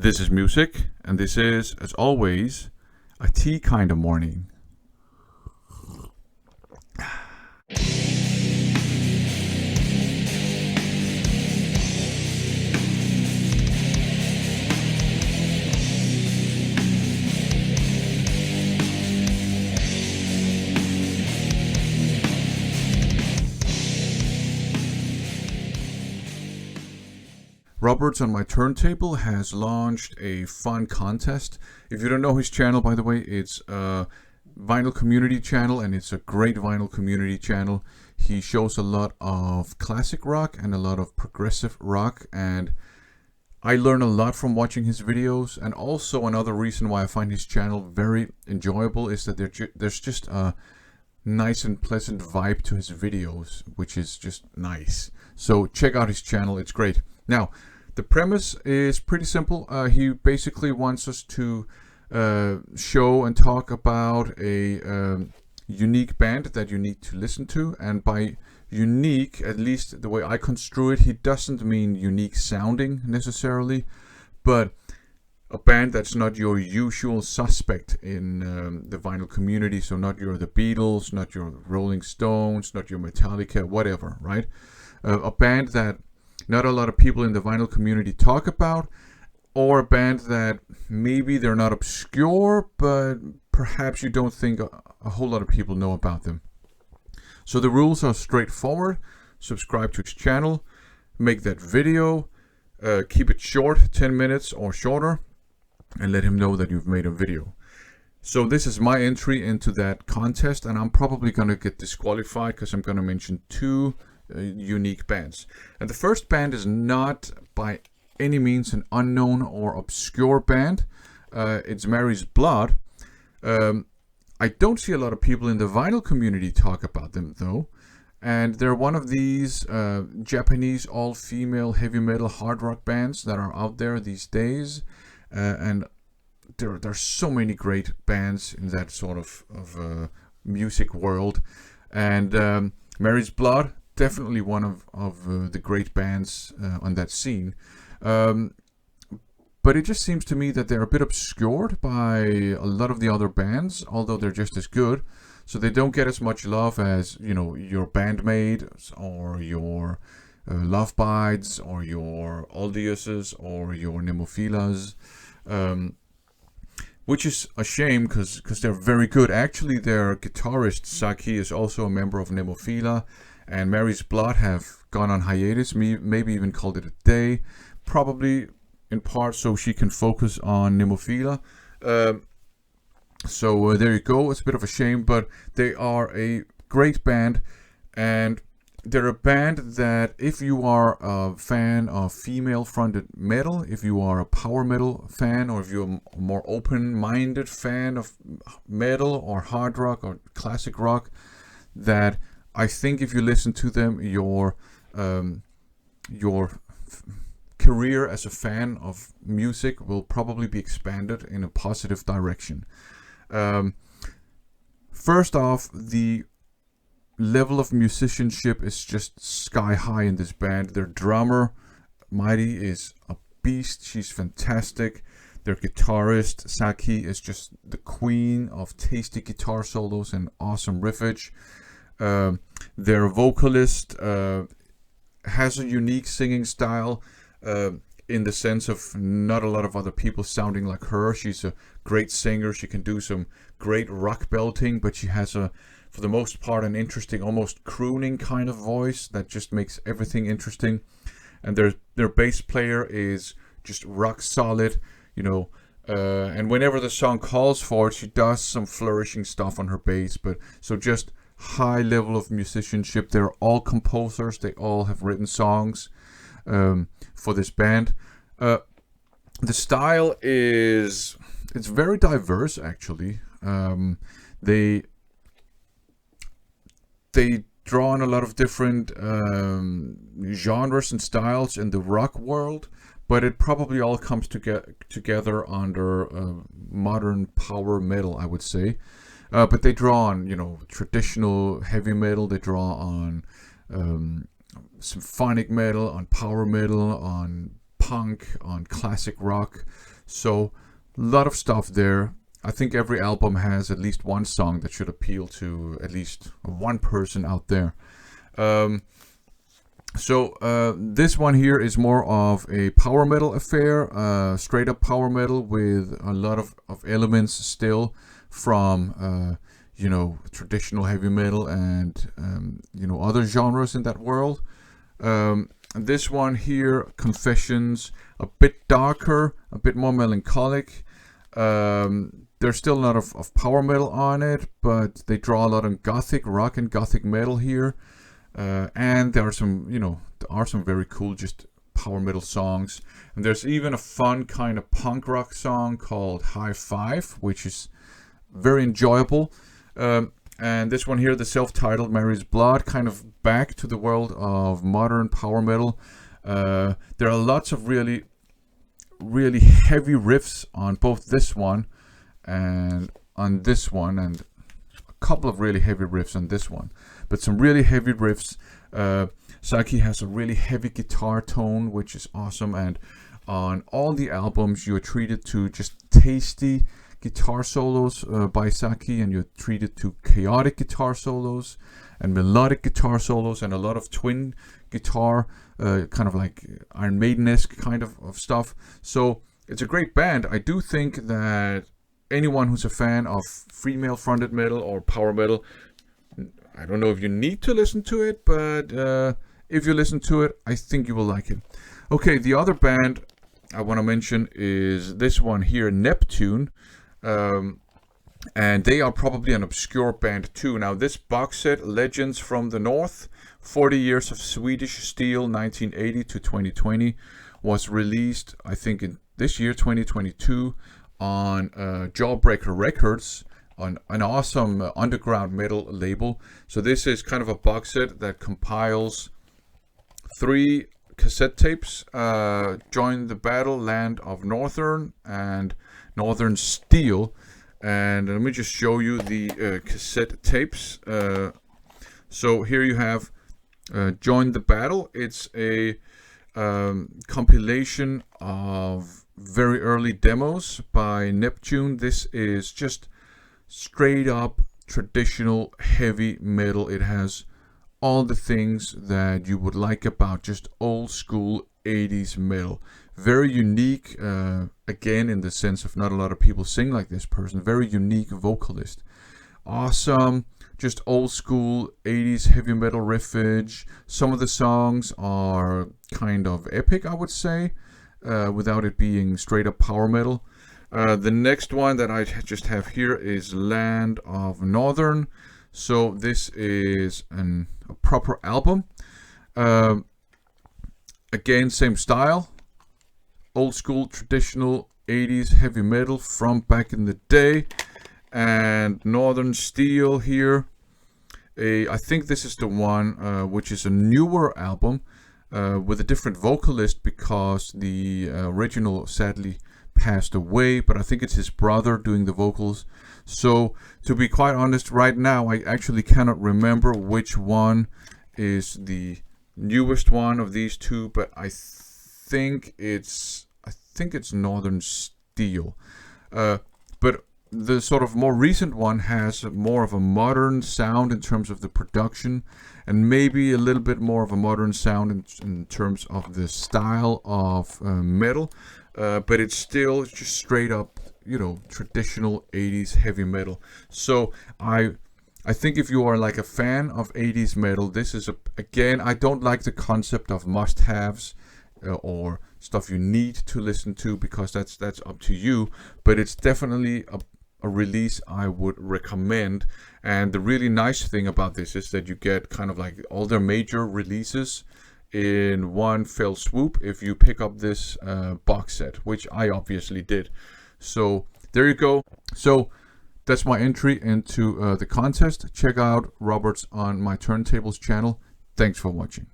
This is music, and this is, as always, a tea kind of morning. Roberts on my Turntable has launched a fun contest. If you don't know his channel, by the way, it's a vinyl community channel, and it's a great vinyl community channel. He shows a lot of classic rock and a lot of progressive rock, and I learn a lot from watching his videos. And also another reason why I find his channel very enjoyable is that there's just a nice and pleasant vibe to his videos, which is just nice. So check out his channel, it's great. Now, the premise is pretty simple. He basically wants us to show and talk about a unique band that you need to listen to. And by unique, at least the way I construe it, he doesn't mean unique sounding necessarily, but a band that's not your usual suspect in the vinyl community. So not your The Beatles, not your Rolling Stones, not your Metallica, whatever, right? A band that not a lot of people in the vinyl community talk about, or a band that maybe they're not obscure, but perhaps you don't think a whole lot of people know about them. So the rules are straightforward. Subscribe to his channel, make that video, keep it short, 10 minutes or shorter, and let him know that you've made a video. So this is my entry into that contest, and I'm probably going to get disqualified because I'm going to mention two unique bands. And the first band is not by any means an unknown or obscure band. It's Mary's Blood. I don't see a lot of people in the vinyl community talk about them though, and they're one of these Japanese all-female heavy metal hard rock bands that are out there these days, and there's so many great bands in that sort of music world, and Mary's Blood, definitely one of the great bands on that scene. But it just seems to me that they're a bit obscured by a lot of the other bands, although they're just as good. So they don't get as much love as, you know, your Bandmaids or your Love Bites or your Aldiuses or your Nemophilas, which is a shame because they're very good. Actually, their guitarist Saki is also a member of Nemophila, and Mary's Blood have gone on hiatus, maybe even called it a day, probably in part so she can focus on Nemophila. So there you go. It's a bit of a shame, but they are a great band, and they're a band that if you are a fan of female-fronted metal, if you are a power metal fan, or if you're a more open-minded fan of metal or hard rock or classic rock, that I think if you listen to them, your career as a fan of music will probably be expanded in a positive direction. First off, the level of musicianship is just sky high in this band. Their drummer, Mighty, is a beast. She's fantastic. Their guitarist, Saki, is just the queen of tasty guitar solos and awesome riffage. Their vocalist has a unique singing style in the sense of not a lot of other people sounding like her. She's a great singer. She can do some great rock belting, but she has for the most part, an interesting, almost crooning kind of voice that just makes everything interesting. And their bass player is just rock solid, you know. And whenever the song calls for it, she does some flourishing stuff on her bass. But so just high level of musicianship. They're all composers. They all have written songs for this band. The style it's very diverse actually. They draw on a lot of different genres and styles in the rock world, but it probably all comes together under modern power metal, I would say. But they draw on, you know, traditional heavy metal. They draw on symphonic metal, on power metal, on punk, on classic rock. So a lot of stuff there. I think every album has at least one song that should appeal to at least one person out there. This one here is more of a power metal affair, straight up power metal with a lot of elements still from traditional heavy metal and other genres in that world. This one here, Confessions, a bit darker, a bit more melancholic. There's still a lot of power metal on it, but they draw a lot on gothic rock and gothic metal here. And there are some very cool just power metal songs. And there's even a fun kind of punk rock song called High Five, which is very enjoyable. And this one here, the self-titled Mary's Blood, kind of back to the world of modern power metal. There are lots of really, really heavy riffs on both this one and on this one, and a couple of really heavy riffs on this one. But some really heavy riffs. Saki has a really heavy guitar tone, which is awesome. And on all the albums, you are treated to just tasty guitar solos by Saki, and you're treated to chaotic guitar solos and melodic guitar solos and a lot of twin guitar, kind of like Iron Maiden-esque kind of stuff. So it's a great band. I do think that anyone who's a fan of female fronted metal or power metal, I don't know if you need to listen to it, but if you listen to it, I think you will like it. Okay, the other band I want to mention is this one here, Neptune. And they are probably an obscure band too. Now, this box set, Legends from the North, 40 Years of Swedish Steel, 1980 to 2020, was released, I think, in this year, 2022, on Jawbreaker Records, on an awesome underground metal label. So this is kind of a box set that compiles 3 cassette tapes, Join the Battle, Land of Northern, and Northern Steel. And let me just show you the cassette tapes. So here you have Join the Battle. It's a compilation of very early demos by Neptune. This is just straight up traditional heavy metal. It has all the things that you would like about just old school 80s metal. Very unique, again, in the sense of not a lot of people sing like this person. Very unique vocalist. Awesome, just old school 80s heavy metal riffage. Some of the songs are kind of epic, I would say, without it being straight up power metal. The next one that I just have here is Land of Northern. So this is a proper album. Again, same style. Old school, traditional 80s heavy metal from back in the day. And Northern Steel here. I think this is the one which is a newer album with a different vocalist, because the original sadly passed away, but I think it's his brother doing the vocals. So to be quite honest, right now I actually cannot remember which one is the newest one of these two, but I think it's Northern Steel. But the sort of more recent one has more of a modern sound in terms of the production, and maybe a little bit more of a modern sound in terms of the style of metal. But it's still just straight up, traditional 80s heavy metal. So I think if you are like a fan of 80s metal, this is again, I don't like the concept of must-haves or stuff you need to listen to, because that's up to you. But it's definitely a release I would recommend. And the really nice thing about this is that you get kind of like all their major releases in one fell swoop if you pick up this box set, which I obviously did. So there you go. So that's my entry into the contest. Check out Robert's on my Turntables channel. Thanks for watching.